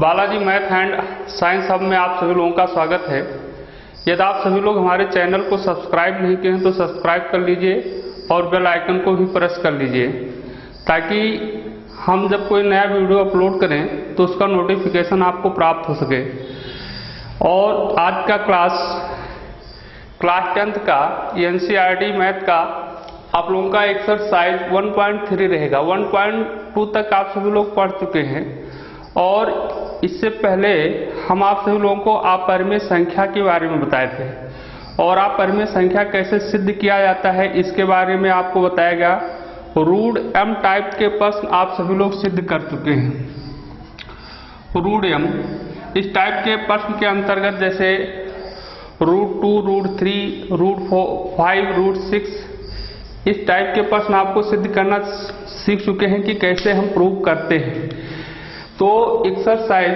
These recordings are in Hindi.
Balaji math and science hub में आप सभी लोगों का स्वागत है। यदि आप सभी लोग हमारे चैनल को सब्सक्राइब नहीं किए हैं तो सब्सक्राइब कर लीजिए और बेल आइकन को भी प्रेस कर लीजिए ताकि हम जब कोई नया वीडियो अपलोड करें तो उसका नोटिफिकेशन आपको प्राप्त हो सके। और आज का क्लास 10th का एनसीईआरटी मैथ का आप लोगों का एक्सरसाइज 1.3 रहेगा। 1.2 तक आप सभी लोग पढ़ चुके हैं और इससे पहले हम आप सभी लोगों को अपरिमेय संख्या के बारे में बताए थे और अपरिमेय संख्या कैसे सिद्ध किया जाता है इसके बारे में आपको बताया गया। रूट m टाइप के प्रश्न आप सभी लोग सिद्ध कर चुके हैं। रूट m इस टाइप के प्रश्न के अंतर्गत जैसे रूट 2, रूट 3, रूट 5, रूट 6 इस टाइप के प्रश्न आपको सिद्ध करना सीख चुके हैं कि कैसे हम प्रूव करते हैं। तो एक्सरसाइज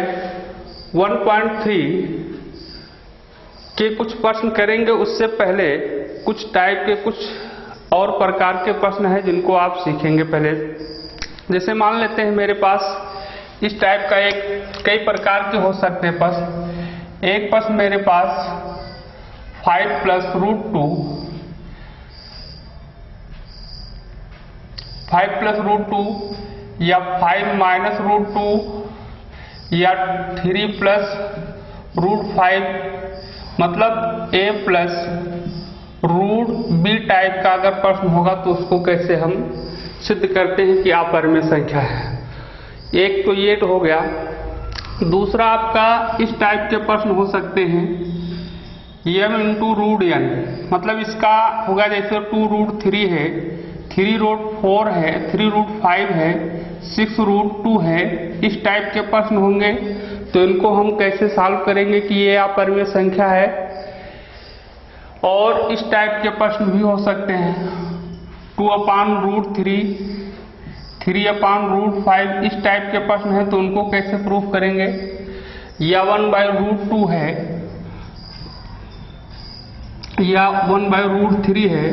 1.3 के कुछ प्रश्न करेंगे, उससे पहले कुछ टाइप के कुछ और प्रकार के प्रश्न हैं जिनको आप सीखेंगे। पहले जैसे मान लेते हैं मेरे पास इस टाइप का कई प्रकार के हो सकते हैं प्रश्न। एक प्रश्न मेरे पास 5 प्लस रूट 2, 5 प्लस रूट 2 या 5 माइनस रूट 2 या 3 प्लस रूट 5 मतलब a plus root b type का अगर प्रश्न होगा तो उसको कैसे हम सिद्ध करते हैं कि अपरिमेय संख्या है। एक तो ये हो गया। दूसरा आपका इस टाइप के प्रश्न हो सकते हैं m इंटू रूट n मतलब इसका होगा जैसे 2 रूट 3 है, 3 रूट 4 है, 3 रूट 5 है, 6 रूट 2 है। इस टाइप के प्रश्न होंगे तो इनको हम कैसे सॉल्व करेंगे कि ये अपरिमेय संख्या है। और इस टाइप के प्रश्न भी हो सकते हैं 2 अपान रूट 3, 3 अपान रूट 5 इस टाइप के प्रश्न हैं तो उनको कैसे प्रूफ करेंगे। या 1 बाई रूट 2 है या 1 बाई रूट 3 है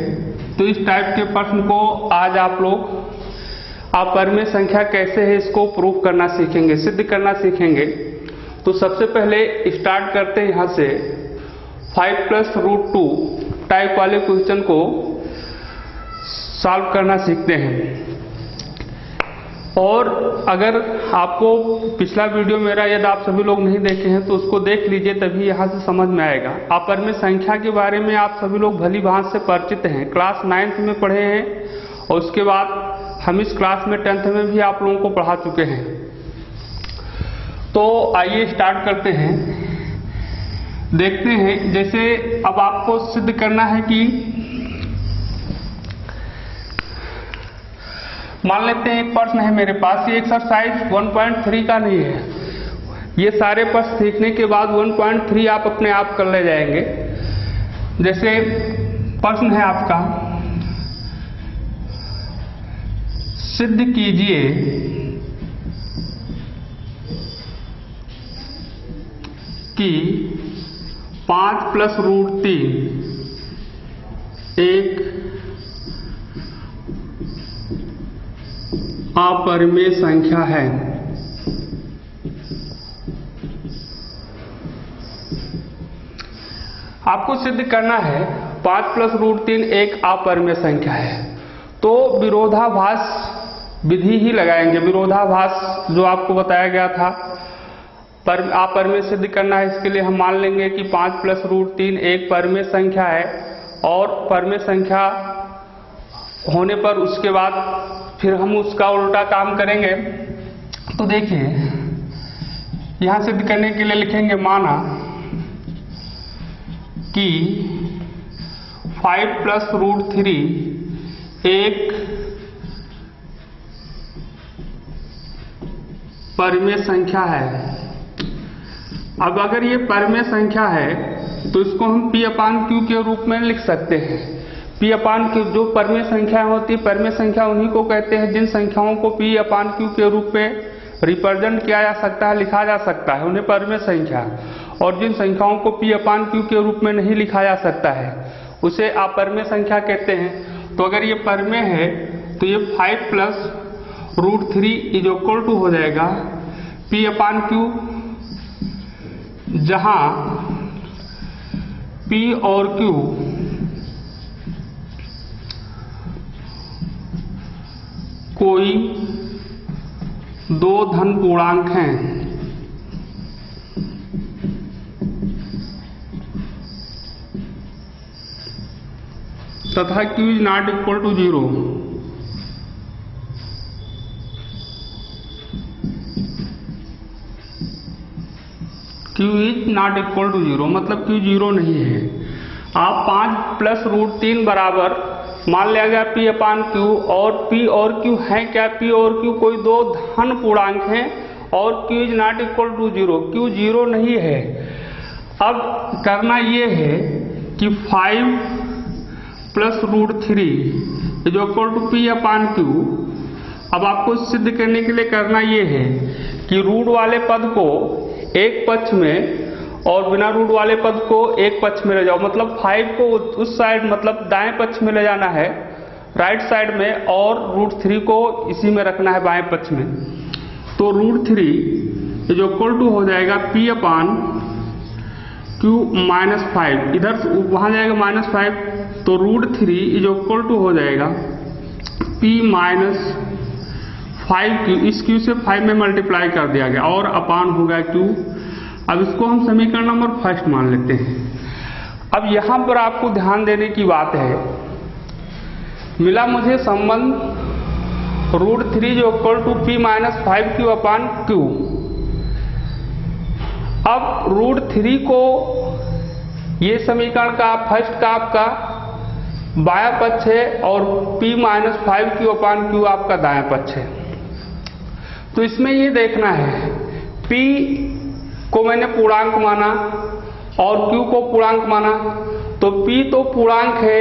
तो इस टाइप के प्रश्न को आज आप लोग अपरिमेय संख्या कैसे है इसको प्रूफ करना सीखेंगे, सिद्ध करना सीखेंगे। तो सबसे पहले स्टार्ट करते हैं यहाँ से 5 प्लस रूट 2 टाइप वाले क्वेश्चन को सॉल्व करना सीखते हैं। और अगर आपको पिछला वीडियो मेरा यदि आप सभी लोग नहीं देखे हैं तो उसको देख लीजिए, तभी यहाँ से समझ में आएगा। अपरिमेय संख्या के बारे में आप सभी लोग भली भांति से परिचित हैं, क्लास 9th में पढ़े हैं और उसके बाद हम इस क्लास में 10th में भी आप लोगों को पढ़ा चुके हैं। तो आइए स्टार्ट करते हैं, देखते हैं। जैसे अब आपको सिद्ध करना है कि मान लेते हैं एक प्रश्न है मेरे पास, ये एक्सरसाइज 1.3 का नहीं है। ये सारे प्रश्न सीखने के बाद 1.3 आप अपने आप कर ले जाएंगे। जैसे प्रश्न है आपका, सिद्ध कीजिए कि 5 प्लस रूट 3 एक अपरिमेय संख्या है। आपको सिद्ध करना है 5 प्लस रूट 3 एक अपरिमेय संख्या है। तो विरोधाभास विधि ही लगाएंगे। विरोधाभास जो आपको बताया गया था पर अपरिमेय सिद्ध करना है, इसके लिए हम मान लेंगे कि 5 प्लस रूट 3 एक परिमेय संख्या है और परिमेय संख्या होने पर उसके बाद फिर हम उसका उल्टा काम करेंगे। तो देखिए यहां सिद्ध करने के लिए लिखेंगे, माना कि 5 प्लस रूट 3 एक परिमेय संख्या है। अब अगर ये परिमेय संख्या है तो इसको हम P अपान Q के रूप में लिख सकते हैं। P अपान Q जो परिमेय संख्या होती है, परिमेय संख्या उन्हीं को कहते हैं जिन संख्याओं को P अपान Q के रूप में रिप्रेजेंट किया जा सकता है, लिखा जा सकता है, उन्हें परिमेय संख्या। और जिन संख्याओं को P अपान Q के रूप में नहीं लिखा जा सकता है उसे अपरिमेय संख्या कहते हैं। तो अगर ये परिमेय है तो ये 5 plus root 3 is equal to हो जाएगा P अपान Q जहां P और Q कोई दो धन पूर्णांक हैं तथा Q is not equal to 0, Q is not equal to 0 मतलब Q 0 नहीं है। आप 5 प्लस रूट 3 बराबर मान लिया गया P अपान Q, और P और Q है क्या? P और Q कोई दो धन पूर्णांक हैं और Q is not equal to 0, Q 0 नहीं है। अब करना ये है कि 5 plus root 3 is equal to P upon Q। अब आपको सिद्ध करने के लिए करना ये है कि रूट वाले पद को एक पक्ष में और बिना रूट वाले पद को एक पक्ष में ले जाओ, मतलब 5 को उस साइड मतलब दाएं पक्ष में ले जाना है राइट साइड में, और रूट 3 को इसी में रखना है बाएं पक्ष में। तो रूट 3 इज इक्वल टू हो जाएगा P अपान Q माइनस 5, इधर वहां जाएगा माइनस 5, तो रूट 3 इज इक्वल टू हो जाएगा P माइनस 5Q, इस Q से 5 में मल्टीप्लाई कर दिया गया और अपान हो गया Q। अब इसको हम समीकरण नंबर फर्स्ट मान लेते हैं। अब यहां पर आपको ध्यान देने की बात है, मिला मुझे संबंध रूट 3 जो equal to P minus 5Q upon Q। अब रूट 3 को ये समीकरण का फर्स्ट का आपका बाया पक्ष है और P minus 5Q upon Q आपका दाया पक्ष है। तो इसमें ये देखना है P को मैंने पूर्णांक माना और Q को पूर्णांक माना, तो P तो पूर्णांक है,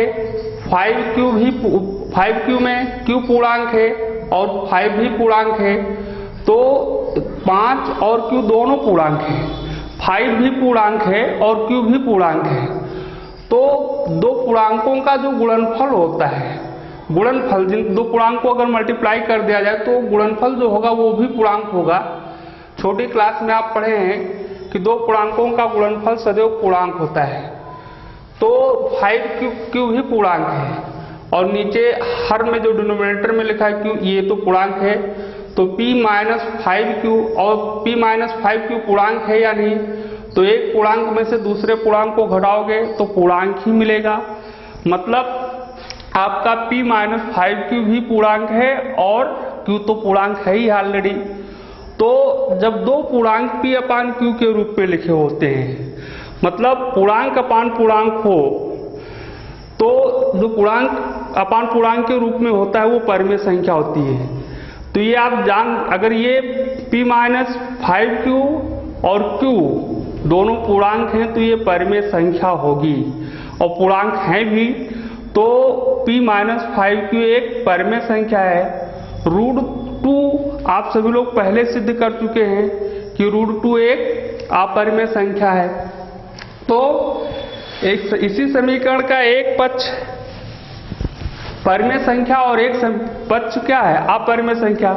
5Q में Q पूर्णांक है और 5 भी पूर्णांक है, तो 5 और Q दोनों पूर्णांक है, 5 भी पूर्णांक है और Q भी पूर्णांक है। तो दो पूर्णांकों का जो गुणनफल होता है, गुणनफल जिन दो पूर्णांक को अगर मल्टीप्लाई कर दिया जाए तो गुणनफल जो होगा वो भी पूर्णांक होगा। छोटी क्लास में आप पढ़े हैं कि दो पूर्णांकों का गुणनफल सदैव पूर्णांक होता है। तो 5Q भी पूर्णांक है और नीचे हर में जो डिनोमिनेटर में लिखा है Q, ये तो पूर्णांक है। तो P माइनस 5Q और P माइनस 5Q पूर्णांक है या नहीं? तो एक पूर्णांक में से दूसरे पूर्णांक को घटाओगे तो पूर्णांक ही मिलेगा, मतलब आपका P माइनस 5Q भी पूर्णांक है और Q तो पूर्णांक है ही ऑलरेडी। तो जब दो पूर्णांक P अपान Q के रूप में लिखे होते हैं, मतलब पूर्णांक अपान पूर्णांक हो, तो जो पूर्णांक अपान पूर्णांक के रूप में होता है वो परिमेय संख्या होती है। तो ये आप अगर ये P माइनस 5Q और Q दोनों पूर्णांक हैं तो ये परिमेय संख्या होगी, और पूर्णांक हैं भी, तो P माइनस 5Q एक परिमेय संख्या है। रूट 2 आप सभी लोग पहले सिद्ध कर चुके हैं कि रूट 2 एक अपरिमेय संख्या है। तो इसी समीकरण का एक पक्ष परिमेय संख्या और एक पक्ष क्या है? अपरिमेय संख्या,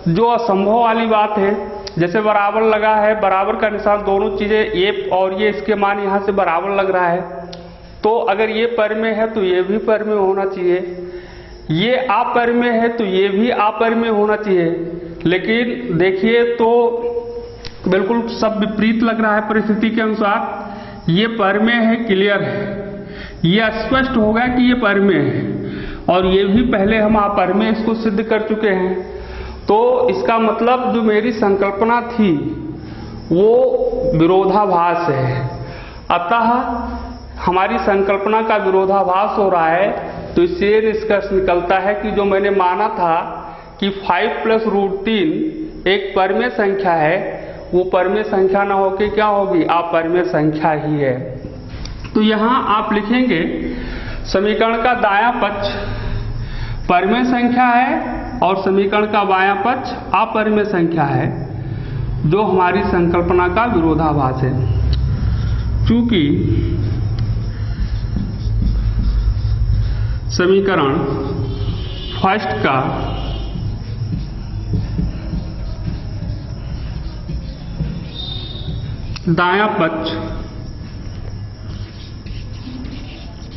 जो असंभव वाली बात है। जैसे बराबर लगा है, बराबर का निशान, दोनों चीजें ये और ये इसके मान यहाँ से बराबर लग रहा है, तो अगर ये परिमेय है तो ये भी परिमेय होना चाहिए, ये अपरिमेय है तो ये भी अपरिमेय होना चाहिए। लेकिन देखिए तो बिल्कुल सब विपरीत लग रहा है परिस्थिति के अनुसार। ये परिमेय है, क्लियर है, ये स्पष्ट होगा कि ये परिमेय है, और ये भी पहले हम अपरिमेय इसको सिद्ध कर चुके हैं। तो इसका मतलब जो मेरी संकल्पना थी वो विरोधाभास है, अतः हमारी संकल्पना का विरोधाभास हो रहा है। तो इससे निष्कर्ष निकलता है कि जो मैंने माना था कि 5 प्लस रूट 3 एक परिमेय संख्या है, वो परिमेय संख्या ना होकर क्या होगी? अपरिमेय संख्या ही है। तो यहाँ आप लिखेंगे समीकरण का दायां पक्ष परिमेय संख्या है और समीकरण का बायां पक्ष अपरिमेय संख्या है, जो हमारी संकल्पना का विरोधाभास है। चूंकि समीकरण फर्स्ट का दायां पक्ष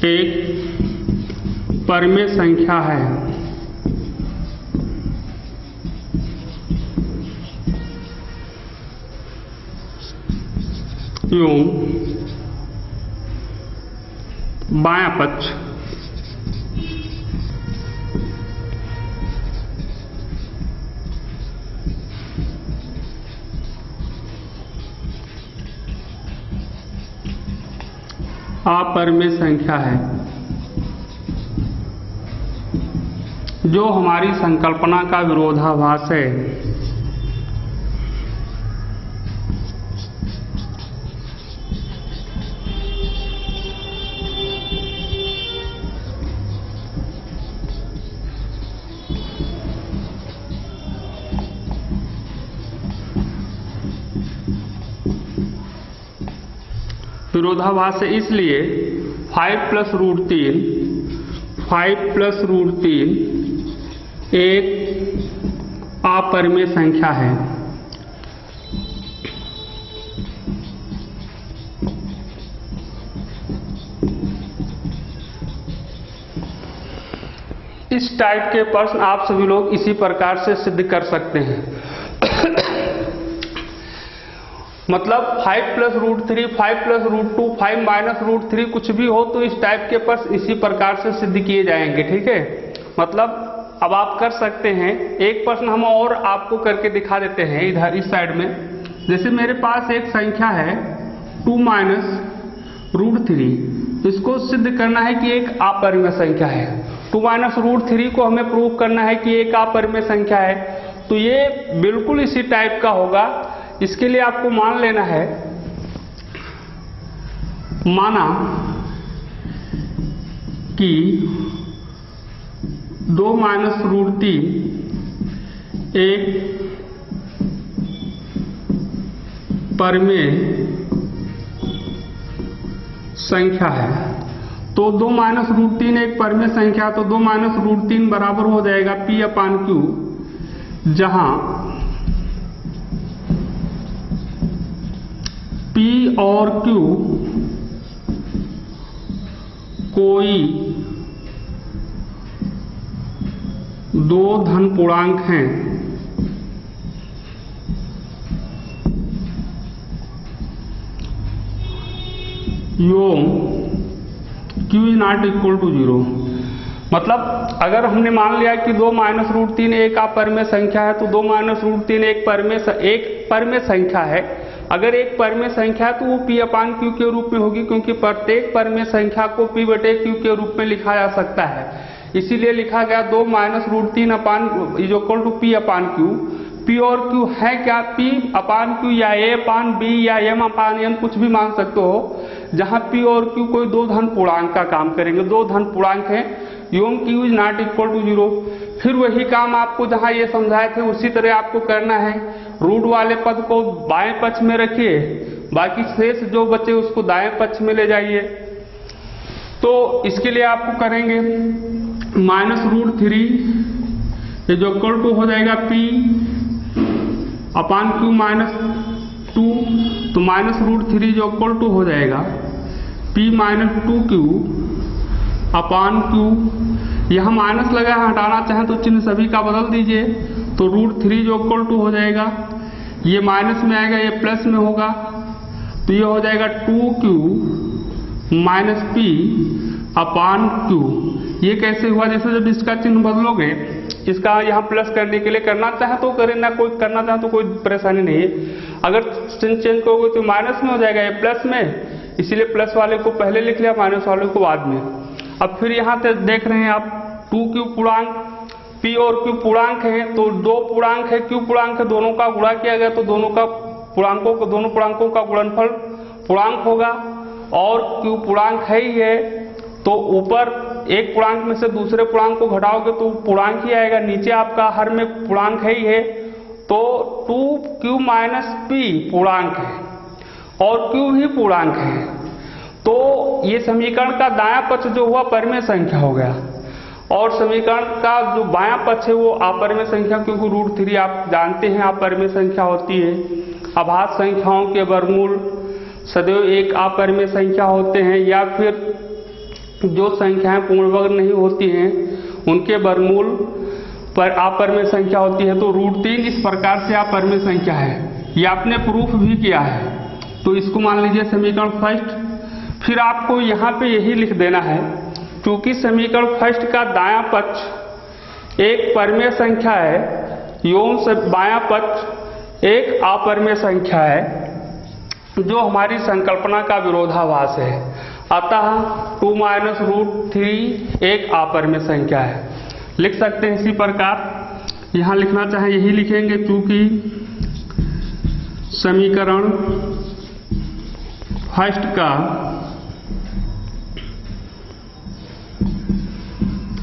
एक परिमेय संख्या है एवं बायां पक्ष अपरिमेय संख्या है। जो हमारी संकल्पना का विरोधाभास है। विरोधाभास है इसलिए 5 + √3 5 + √3 एक अपरिमेय संख्या है। इस टाइप के प्रश्न आप सभी लोग इसी प्रकार से सिद्ध कर सकते हैं। मतलब 5 + √3 5 + √2 5 - √3 कुछ भी हो तो इस टाइप के प्रश्न इसी प्रकार से सिद्ध किए जाएंगे। ठीक है, मतलब अब आप कर सकते हैं। एक प्रश्न हम और आपको करके दिखा देते हैं इधर इस साइड में। जैसे मेरे पास एक संख्या है 2 - √3, इसको सिद्ध करना है कि एक अपरिमेय संख्या है। 2 - √3 को हमें प्रूव करना है कि एक अपरिमेय संख्या है। तो ये बिल्कुल इसी टाइप का होगा। इसके लिए आपको मान लेना है, माना कि 2 - √3 एक परिमेय संख्या है। तो 2 - √3 एक परिमेय संख्या, तो 2 - √3 बराबर हो जाएगा P/Q, जहां P और Q कोई दो धन पूर्णांक हैं। एवं Q ≠ 0। मतलब अगर हमने मान लिया कि 2 - √3 एक अपरिमेय संख्या है, तो 2 - √3 एक परिमेय संख्या है। अगर एक परिमेय संख्या है तो वो P/Q के रूप में होगी, क्योंकि प्रत्येक परिमेय संख्या को P/Q के रूप में लिखा जा सकता है। इसीलिए लिखा गया 2 - √3 P/Q। P और Q है क्या? P/Q या A/B या M/N कुछ भी मान सकते हो, जहां P और Q कोई दो धन पूर्णांक का काम करेंगे। दो धन पूर्णांक है एवं Q ≠ 0। फिर वही काम आपको जहां ये समझाए थे उसी तरह आपको करना है। रूट वाले पद को बाएं पक्ष में रखिए, बाकी शेष जो बचे उसको दाएं पक्ष में ले जाइए। तो इसके लिए आपको करेंगे -√3 ये जो = हो जाएगा P/Q -2, तो -√3 जो = हो जाएगा P - 2Q/Q। यहां माइनस लगा है, हटाना चाहें तो चिन्ह सभी का बदल दीजिए। तो √3 जो = हो जाएगा, ये माइनस में आएगा, ये प्लस में होगा, तो ये हो जाएगा 2Q - P/Q। ये कैसे हुआ? जैसे जब इसका चिन्ह बदलोगे, इसका यहाँ प्लस करने के लिए करना चाहे तो करें, ना कोई करना चाहे तो कोई परेशानी नहीं है। अगर चिन्ह चेंज करोगे तो माइनस में हो जाएगा, ये प्लस में, इसीलिए प्लस वाले को पहले लिख लिया, माइनस वाले को बाद में। अब फिर यहाँ पे देख रहे हैं आप 2Q पूर्णांक, P और Q पूर्णांक है, तो दो पूर्णांक है, Q पूर्णांक है, दोनों का गुणा किया गया तो दोनों पूर्णांकों का गुणनफल पूर्णांक होगा। और Q पूर्णांक है ही है, तो ऊपर एक पूर्णांक में से दूसरे पूर्णांक को घटाओगे तो पूर्णांक ही आएगा। नीचे आपका हर में पूर्णांक है ही है, तो 2Q - P पूर्णांक है और Q ही पूर्णांक है। तो ये समीकरण का दायां पक्ष जो हुआ परिमेय संख्या हो गया, और समीकरण का जो बायां पक्ष है वो अपरिमेय संख्या, क्योंकि √3 आप जानते हैं अपरिमेय संख्या होती है। अभाज्य संख्याओं के वर्गमूल सदैव एक अपरिमेय संख्या होते हैं, या फिर जो संख्याएं पूर्ण वर्ग नहीं होती हैं उनके वर्गमूल पर अपरिमेय संख्या होती है। तो √3 इस प्रकार से अपरिमेय संख्या है, ये आपने प्रूफ भी किया है। तो इसको मान लीजिए समीकरण फर्स्ट। फिर आपको यहाँ पे यही लिख देना है, क्योंकि समीकरण फर्स्ट का दायां पक्ष एक परिमेय संख्या है एवं बायां पक्ष एक अपरिमेय संख्या है, जो हमारी संकल्पना का विरोधाभास है। अतः 2 - √3 एक अपरिमेय संख्या है। लिख सकते हैं इसी प्रकार, यहाँ लिखना चाहे यही लिखेंगे, क्योंकि समीकरण फर्स्ट का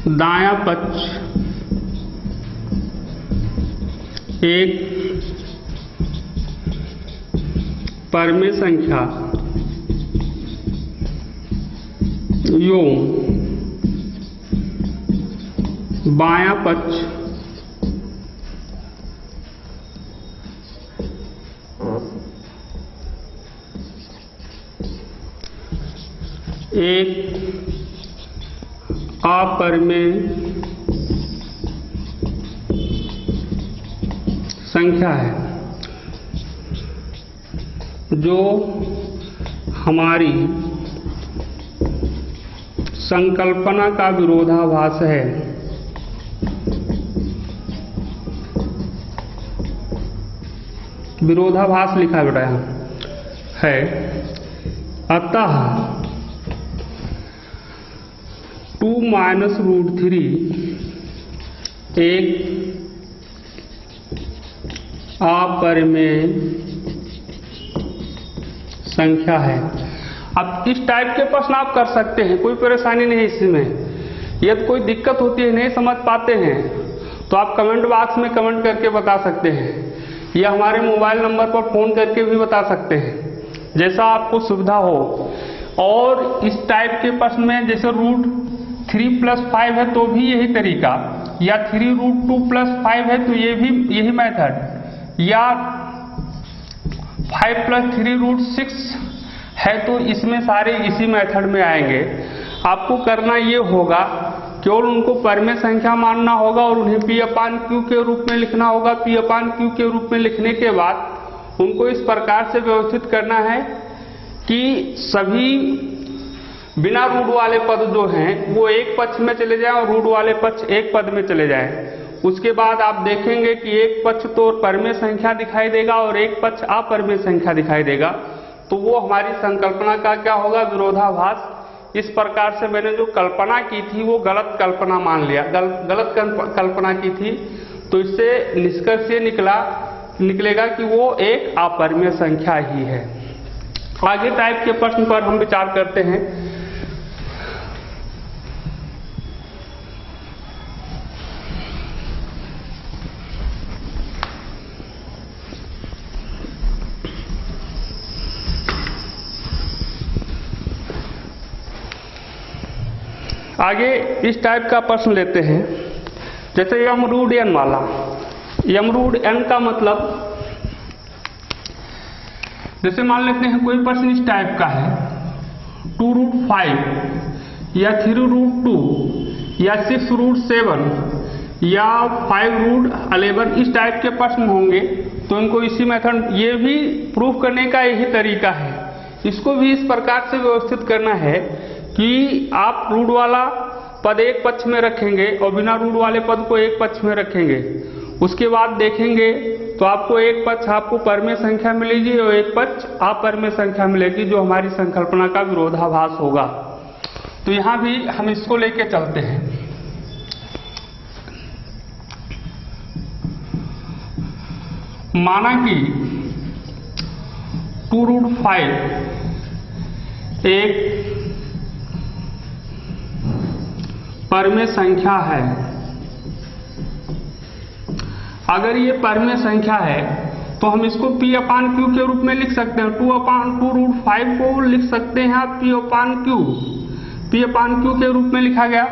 दायां पक्ष एक परिमेय संख्या एवं बायां पक्ष एक अपरिमेय संख्या है, जो हमारी संकल्पना का विरोधाभास है। विरोधाभास लिखा बेटा है। अतः 2 - √3 एक अपरिमेय संख्या है। अब इस टाइप के प्रश्न आप कर सकते हैं, कोई परेशानी नहीं इसमें। यदि कोई दिक्कत होती है, नहीं समझ पाते हैं, तो आप कमेंट बॉक्स में कमेंट करके बता सकते हैं, या हमारे मोबाइल नंबर पर फोन करके भी बता सकते हैं, जैसा आपको सुविधा हो। और इस टाइप के प्रश्न में जैसे √3 + 5 है तो भी यही तरीका, या 3 √2 + 5 है तो ये भी यही मेथड, या 5 + 3 √6 है तो इसमें सारे इसी मेथड में आएंगे। आपको करना ये होगा, केवल उनको परिमेय संख्या मानना होगा और उन्हें P/Q के रूप में लिखना होगा। P/Q के रूप में लिखने के बाद उनको इस प्रकार से व्यवस्थित करना है कि सभी बिना रूट वाले पद जो हैं वो एक पक्ष में चले जाएं और रूट वाले पक्ष एक पद में चले जाएं। उसके बाद आप देखेंगे कि एक पक्ष तो परिमेय संख्या दिखाई देगा और एक पक्ष अपरिमेय संख्या दिखाई देगा। तो वो हमारी संकल्पना का क्या होगा, विरोधाभास। इस प्रकार से मैंने जो कल्पना की थी वो गलत कल्पना मान लिया, गलत कल्पना की थी, तो इससे निष्कर्ष ये निकलेगा कि वो एक अपरिमेय संख्या ही है। आगे टाइप के प्रश्न पर हम विचार करते हैं। आगे इस टाइप का प्रश्न लेते हैं, जैसे m√n वाला। m√n का मतलब, जैसे मान लेते हैं कोई प्रश्न इस टाइप का है, 2√5 या 3√2 या 6√7 या 5√11, इस टाइप के प्रश्न होंगे तो इनको इसी मेथड, ये भी प्रूफ करने का यही तरीका है। इसको भी इस प्रकार से व्यवस्थित करना है कि आप रूट वाला पद एक पक्ष में रखेंगे और बिना रूट वाले पद को एक पक्ष में रखेंगे। उसके बाद देखेंगे तो आपको एक पक्ष आपको परिमेय संख्या मिलेगी और एक पक्ष अपरिमेय संख्या मिलेगी, जो हमारी संकल्पना का विरोधाभास होगा। तो यहां भी हम इसको लेके चलते हैं। माना कि 2√5 एक परिमेय संख्या है। अगर ये परिमेय संख्या है तो हम इसको P/Q के रूप में लिख सकते हैं। 2/2√5 को लिख सकते हैं आप P/Q के रूप में लिखा गया।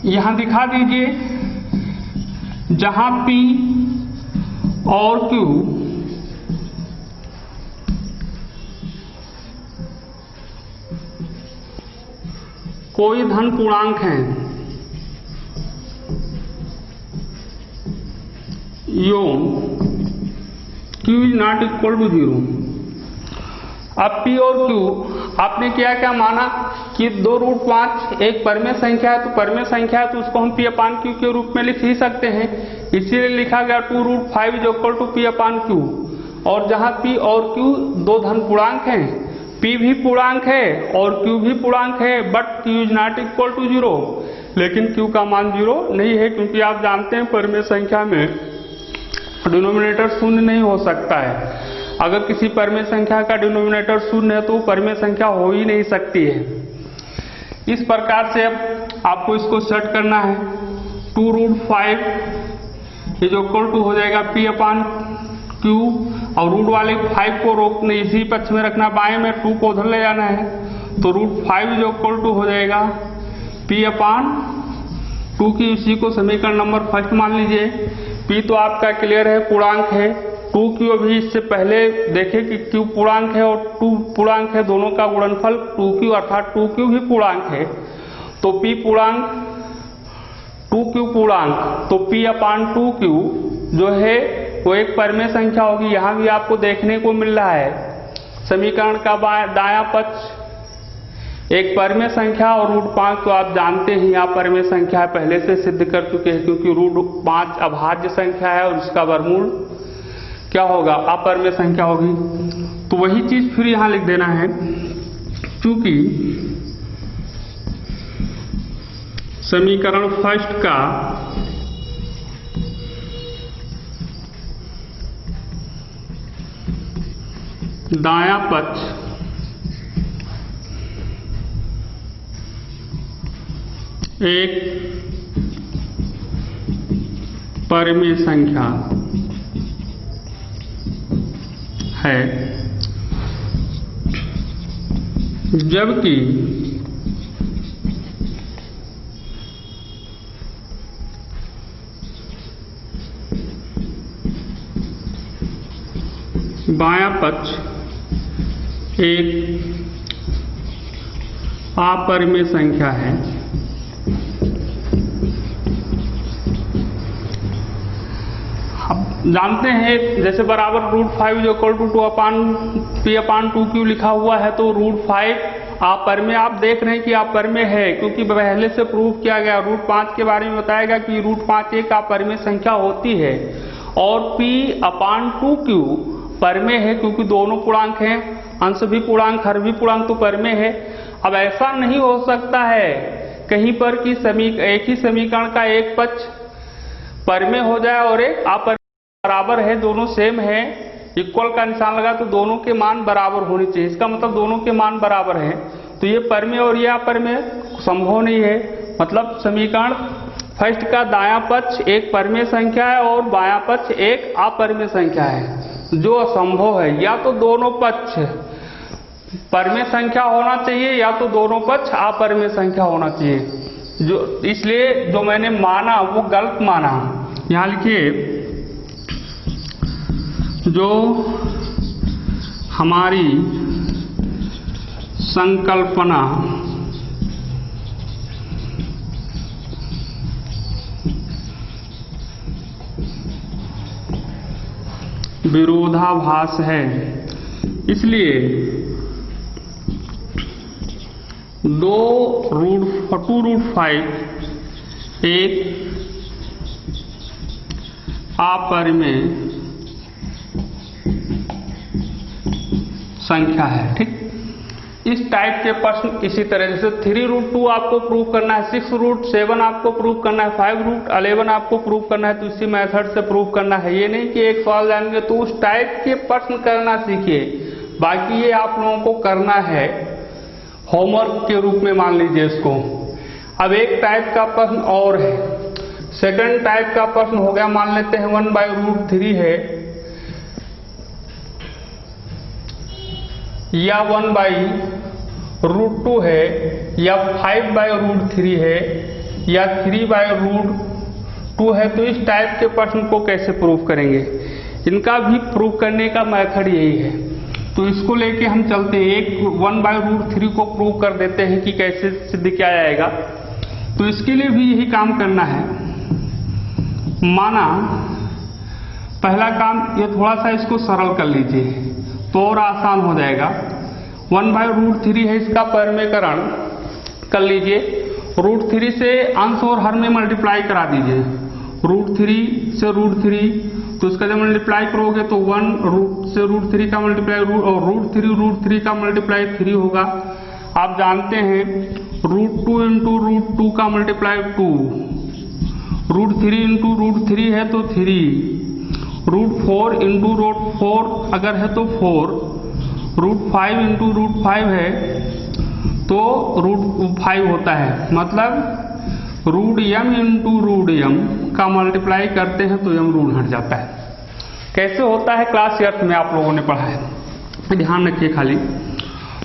यहां दिखा दीजिए, जहां P और Q कोई धन पूर्णांक है यों Q is not equal to 0। अब P और Q आपने क्या माना कि 2√5 एक परमेय संख्या है, तो परमेय संख्या है तो उसको हम P/Q के रूप में लिख ही सकते हैं, इसीलिए लिखा गया 2√5 इज इक्वल टू P/Q। और जहां P और Q दो धन पूर्णांक हैं, P भी पूर्णांक है और Q भी पूर्णांक है, but Q is not equal to 0, लेकिन Q का मान 0 नहीं है, क्योंकि आप जानते हैं परमेय संख्या में डिनोमिनेटर शून्य नहीं हो सकता है। अगर किसी परमेय संख्या का डिनोमिनेटर शून्य है तो परमेय संख्या हो ही नहीं सकती है। इस प्रकार से अब आपको इसको सेट करना है। 2√5 इज इक्वल टू हो जाएगा P/Q, और रूट वाले 5 को रोकने इसी पक्ष में रखना, बाएं में 2 को उधर ले जाना है, तो √5 इज इक्वल टू हो जाएगा P/2 की, इसी को समीकरण नंबर फर्स्ट मान लीजिए। P तो आपका क्लियर है, पूर्णांक है। 2Q अभी इससे पहले देखें कि Q पूर्णांक है और 2 पूर्णांक है, दोनों का गुणनफल 2Q अर्थात 2Q भी पूर्णांक है, तो P पूर्णांक 2Q पूर्णांक, तो P/2Q जो है वो एक परमेय संख्या होगी। यहां भी आपको देखने को मिल रहा है समीकरण का दायां पक्ष एक परमेय संख्या और √5 तो आप जानते हैं यहाँ परमेय संख्या है, पहले से सिद्ध कर चुके हैं, क्योंकि √5 अभाज्य संख्या है और उसका वर्गमूल क्या होगा, अपरमेय संख्या होगी। तो वही चीज फिर यहां लिख देना है, क्योंकि समीकरण फर्स्ट का दायां पक्ष एक परमेय संख्या है, जबकि बायां पक्ष एक अपरमेय संख्या है। जानते हैं जैसे बराबर √5 इज इक्वल टू P/2Q लिखा हुआ है, तो √5 अपरमेय आप देख रहे हैं कि अपरमेय है, क्योंकि पहले से प्रूव किया गया। √5 के बारे में बताया गया कि √5 एक अपरमेय संख्या होती है, और P/2Q परमेय है, क्योंकि दोनों पूर्णांक हैं, अंश भी पूर्णांक हर भी पूर्णांक, तो परमेय है। अब ऐसा नहीं हो सकता है कहीं पर कि एक ही समीकरण का एक पक्ष परमेय हो जाए और एक अपरमेय, बराबर है, दोनों सेम है, इक्वल का निशान लगा तो दोनों के मान बराबर होने चाहिए, इसका मतलब दोनों के मान बराबर हैं, तो ये परमेय और ये अपरमेय संभव नहीं है। मतलब समीकरण फर्स्ट का दायां पक्ष एक परमेय संख्या है और बायां पक्ष एक अपरमेय संख्या है, जो असंभव है। या तो दोनों पक्ष परमेय संख्या होना चाहिए या तो दोनों पक्ष अपरमेय संख्या होना चाहिए, जो इसलिए जो मैंने माना वो गलत माना। यहां लिखिए, जो हमारी संकल्पना विरोधाभास है, इसलिए 2√5 एक अपरमेय संख्या है। ठीक, इस टाइप के प्रश्न इसी तरह, जैसे 3√2 आपको प्रूव करना है, 6√7 आपको प्रूव करना है, 5√11 आपको प्रूव करना है, तो इसी मेथड से प्रूव करना है। ये नहीं कि एक सवाल जानेंगे तो उस टाइप के प्रश्न करना सीखिए, बाकी ये आप लोगों को करना है होमवर्क के रूप में, मान लीजिए इसको। अब एक टाइप का प्रश्न और है, सेकंड टाइप का प्रश्न हो गया, मान लेते हैं 1/√3 है या 1/√2 है या 5/√3 है या 3/√2 है, तो इस टाइप के प्रश्न को कैसे प्रूव करेंगे? इनका भी प्रूव करने का मेथड यही है। तो इसको लेके हम चलते हैं, एक 1/√3 को प्रूव कर देते हैं कि कैसे सिद्ध किया जाएगा। तो इसके लिए भी यही काम करना है। माना पहला काम, ये थोड़ा सा इसको सरल कर लीजिए तो और आसान हो जाएगा। 1/√3 है, इसका परिमेयकरण कर लीजिए। √3 से अंश और हर में मल्टीप्लाई करा दीजिए। √3 से √3, तो इसका जब मल्टीप्लाई करोगे तो 1 से √3 का मल्टीप्लाई और √3 का मल्टीप्लाई 3 होगा। आप जानते हैं √2 इंटू √2 का मल्टीप्लाई 2, √3 इंटू √3 है तो 3, √4 इंटू √4 अगर है तो 4, √5 इंटू √5 है तो √5 होता है। मतलब √m इंटू √m का मल्टीप्लाई करते हैं तो m ऋण हट जाता है। कैसे होता है क्लास 8 में आप लोगों ने पढ़ा है, ध्यान रखिए खाली।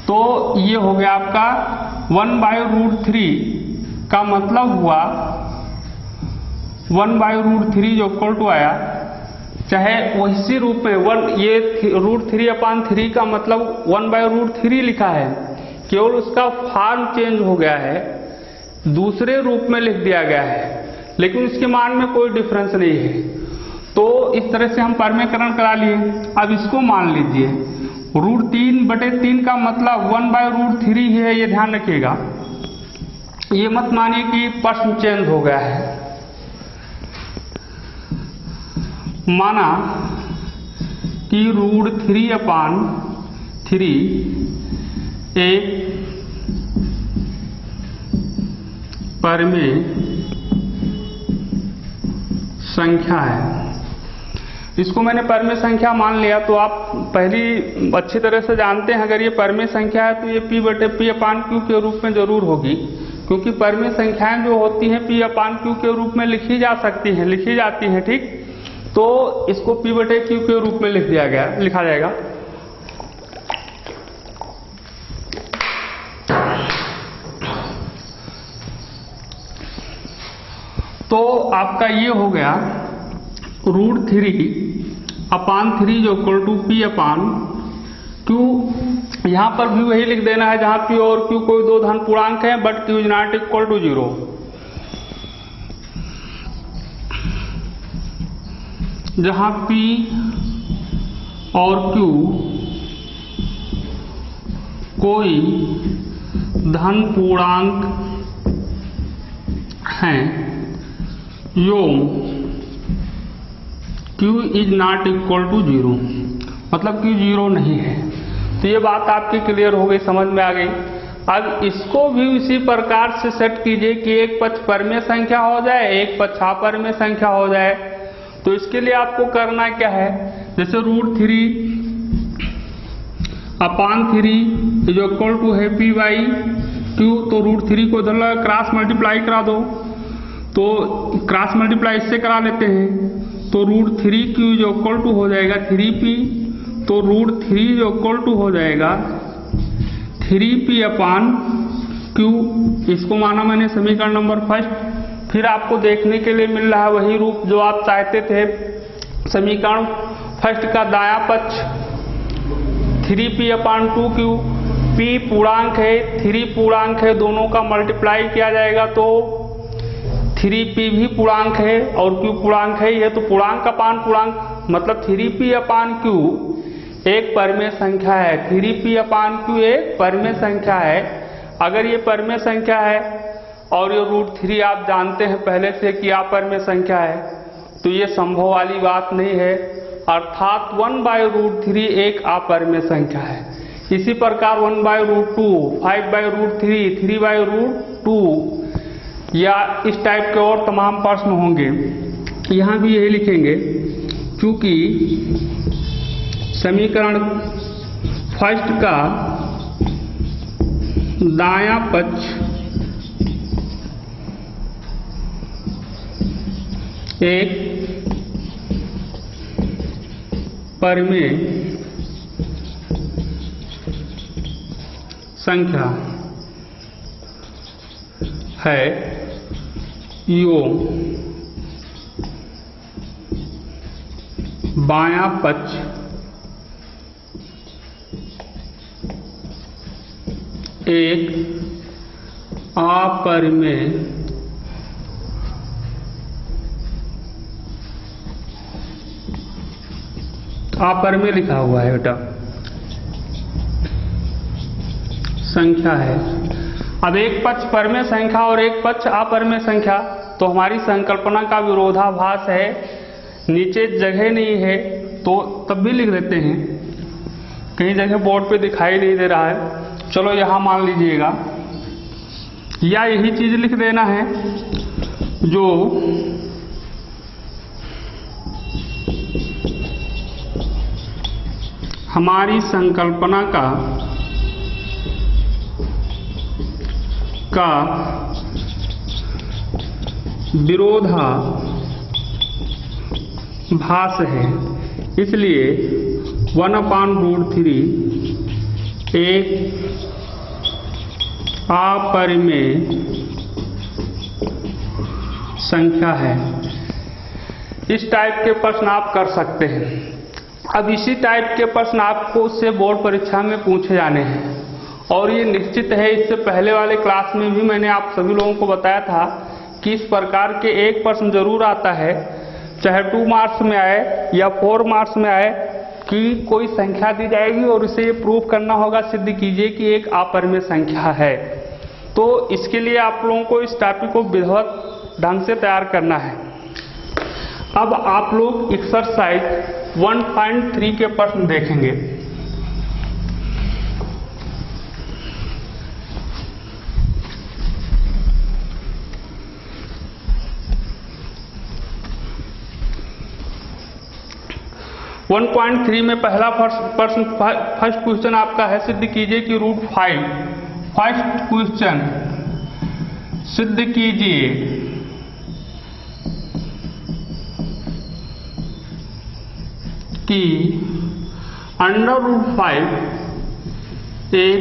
तो ये हो गया आपका 1/√3 का मतलब हुआ 1/√3 जो इक्वल टू आया, चाहे उसी रूप में ये √3/3 का मतलब 1/√3 लिखा है, केवल उसका फॉर्म चेंज हो गया है, दूसरे रूप में लिख दिया गया है, लेकिन उसके मान में कोई डिफरेंस नहीं है। तो इस तरह से हम परिमेयकरण करा लिए। अब इसको मान लीजिए √3/3 का मतलब 1/√3 ही है, ये ध्यान रखिएगा। ये मत मानिए कि प्रश्न चेंज हो गया है। माना कि √3/3 एक परिमेय संख्या है। इसको मैंने परिमेय संख्या मान लिया, तो आप पहली अच्छी तरह से जानते हैं अगर ये परिमेय संख्या है तो ये P/P/Q के रूप में जरूर होगी, क्योंकि परिमेय संख्याएं जो होती हैं P/Q के रूप में लिखी जाती हैं, ठीक। तो इसको P/Q के रूप में लिखा जाएगा। तो आपका ये हो गया √3/3 जो इक्वल टू P/Q। यहां पर भी वही लिख देना है जहां P और Q कोई दो धन पूर्णांक है, but Q is not equal to 0। जहां P और Q कोई धन पूर्णांक हैं, यों Q is not equal to 0, मतलब Q 0 नहीं है। तो ये बात आपकी क्लियर हो गई, समझ में आ गई। अब इसको भी उसी प्रकार से सेट कीजिए कि एक पक्ष परिमेय संख्या हो जाए, एक पक्ष अपरिमेय संख्या हो जाए। तो इसके लिए आपको करना क्या है, जैसे √3/3 जो इक्वल टू है P/Q, तो √3 को इधर क्रॉस मल्टीप्लाई करा दो, तो क्रॉस मल्टीप्लाई इससे करा लेते हैं, तो √3Q जो इक्वल टू हो जाएगा 3P, तो √3 जो इक्वल टू हो जाएगा 3P/Q। इसको माना मैंने समीकरण नंबर फर्स्ट। फिर आपको देखने के लिए मिल रहा है वही रूप जो आप चाहते थे। समीकरण फर्स्ट का दायां पक्ष 3P/2Q, P पूर्णांक है, 3 पूर्णांक है, दोनों का मल्टीप्लाई किया जाएगा तो 3P भी पूर्णांक है और Q पूर्णांक है, यह तो पूर्णांक अपान पूर्णांक, मतलब 3P/Q एक परिमेय संख्या है। 3P/Q एक परिमेय संख्या है। अगर ये परिमेय संख्या है और ये √3 आप जानते हैं पहले से कि अपरिमेय संख्या है, तो ये संभव वाली बात नहीं है, अर्थात 1/√3 एक अपरिमेय संख्या है। इसी प्रकार 1/√2, 5/√3, 3/√2 या इस टाइप के और तमाम प्रश्न होंगे। यहाँ भी यही लिखेंगे, क्योंकि समीकरण फर्स्ट का दायां पक्ष एक परिमेय संख्या है, यो बायां पक्ष एक अपरिमेय लिखा हुआ है बेटा संख्या है। अब एक पक्ष परिमेय संख्या और एक पक्ष अपरिमेय संख्या, तो हमारी संकल्पना का विरोधाभास है, नीचे जगह नहीं है तो तब भी लिख देते हैं, कहीं जगह बोर्ड पे दिखाई नहीं दे रहा है, चलो यहां मान लीजिएगा, या यही चीज लिख देना है जो हमारी संकल्पना का विरोधाभास है, इसलिए 1/√3 एक अपरिमेय संख्या है। इस टाइप के प्रश्न आप कर सकते हैं। अब इसी टाइप के प्रश्न आपको उससे बोर्ड परीक्षा में पूछे जाने हैं, और ये निश्चित है, इससे पहले वाले क्लास में भी मैंने आप सभी लोगों को बताया था कि इस प्रकार के एक प्रश्न जरूर आता है, चाहे 2 मार्क्स में आए या 4 मार्क्स में आए, कि कोई संख्या दी जाएगी और इसे ये प्रूव करना होगा, सिद्ध कीजिए कि एक अपरिमेय संख्या है। तो इसके लिए आप लोगों को इस टॉपिक को विधिवत ढंग से तैयार करना है। अब आप लोग एक्सरसाइज 1.3 के प्रश्न देखेंगे। .3 में पहला प्रश्न फर्स्ट क्वेश्चन आपका है, सिद्ध कीजिए कि √5। फर्स्ट क्वेश्चन, सिद्ध कीजिए कि √5 एक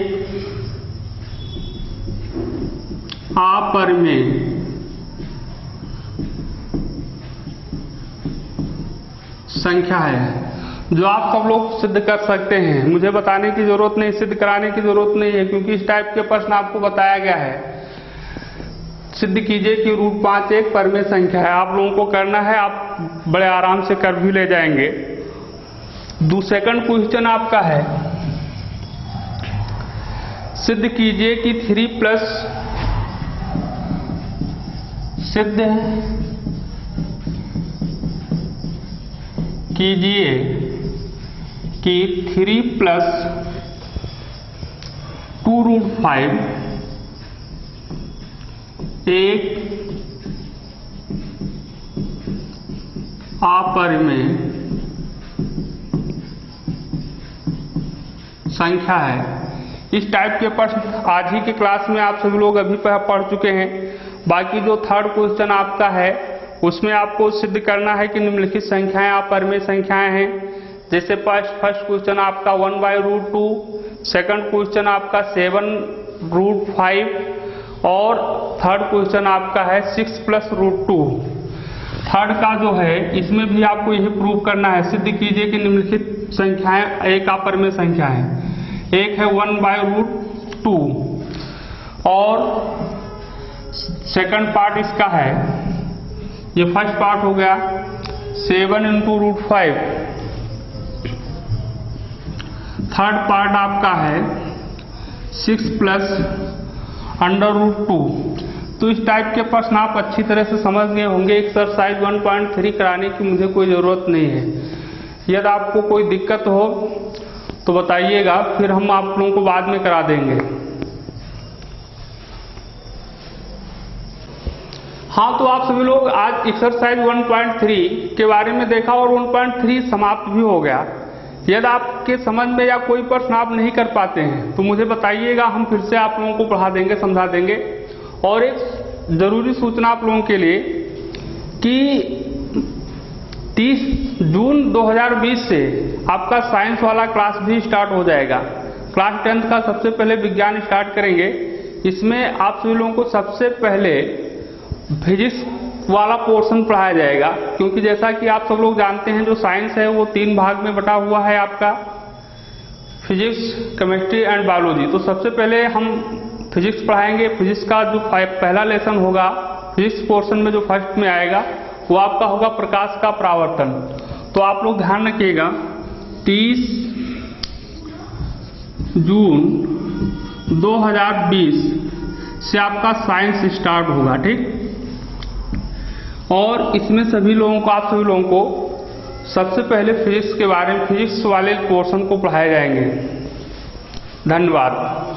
अपरिमेय संख्या है, जो आप सब लोग सिद्ध कर सकते हैं। मुझे बताने की जरूरत नहीं, सिद्ध कराने की जरूरत नहीं है, क्योंकि इस टाइप के प्रश्न आपको बताया गया है। सिद्ध कीजिए कि √5 एक परिमेय संख्या है, आप लोगों को करना है, आप बड़े आराम से कर भी ले जाएंगे। सेकंड क्वेश्चन आपका है, सिद्ध कीजिए कि 3+ सिद्ध कीजिए कि 3+ 2√5 एक अपरिमेय संख्या है। इस टाइप के प्रश्न आज ही के क्लास में आप सभी लोग अभी पढ़ चुके हैं। बाकी जो थर्ड क्वेश्चन आपका है, उसमें आपको सिद्ध करना है कि निम्नलिखित संख्याएं अपरिमेय संख्याएं हैं। जैसे फर्स्ट क्वेश्चन आपका 1/√2, सेकंड क्वेश्चन आपका 7√5 और थर्ड क्वेश्चन आपका है 6+√2। थर्ड का जो है, इसमें भी आपको यही प्रूव करना है, सिद्ध कीजिए कि निम्नलिखित संख्याएं एक अपरिमेय संख्या है। एक है 1/√2 और सेकंड पार्ट इसका है, ये फर्स्ट पार्ट हो गया 7 × √5। थर्ड पार्ट आपका है 6+√2। तो इस टाइप के प्रश्न आप अच्छी तरह से समझ गए होंगे। एक्सरसाइज 1.3 कराने की मुझे कोई ज़रूरत नहीं है। यदि आपको कोई दिक्कत हो तो बताइएगा, फिर हम आप लोगों को बाद में करा देंगे। हाँ, तो आप सभी लोग आज एक्सरसाइज 1.3 के बारे में देखा और 1.3 समाप्त भी हो गया। यदि आपके समझ में या कोई प्रश्न आप नहीं कर पाते हैं तो मुझे बताइएगा, हम फिर से आप लोगों को पढ़ा देंगे, समझा देंगे। और एक जरूरी सूचना आप लोगों के लिए कि 30 जून 2020 से आपका साइंस वाला क्लास भी स्टार्ट हो जाएगा। क्लास 10th का सबसे पहले विज्ञान स्टार्ट करेंगे। इसमें आप सभी लोगों को सबसे पहले फिजिक्स वाला पोर्शन पढ़ाया जाएगा, क्योंकि जैसा कि आप सब लोग जानते हैं, जो साइंस है वो 3 भाग में बटा हुआ है आपका। Physics, chemistry and biology. तो सबसे पहले हम फिजिक्स पढ़ाएंगे। फिजिक्स का जो पहला लेसन होगा, फिजिक्स पोर्शन में जो फर्स्ट में आएगा वो आपका होगा प्रकाश का परावर्तन। तो आप लोग ध्यान रखिएगा 30 जून 2020 से आपका साइंस स्टार्ट होगा, ठीक। और इसमें सभी लोगों को, आप सभी लोगों को सबसे पहले फिजिक्स के बारे में, फिजिक्स वाले पोर्शन को पढ़ाए जाएंगे। धन्यवाद।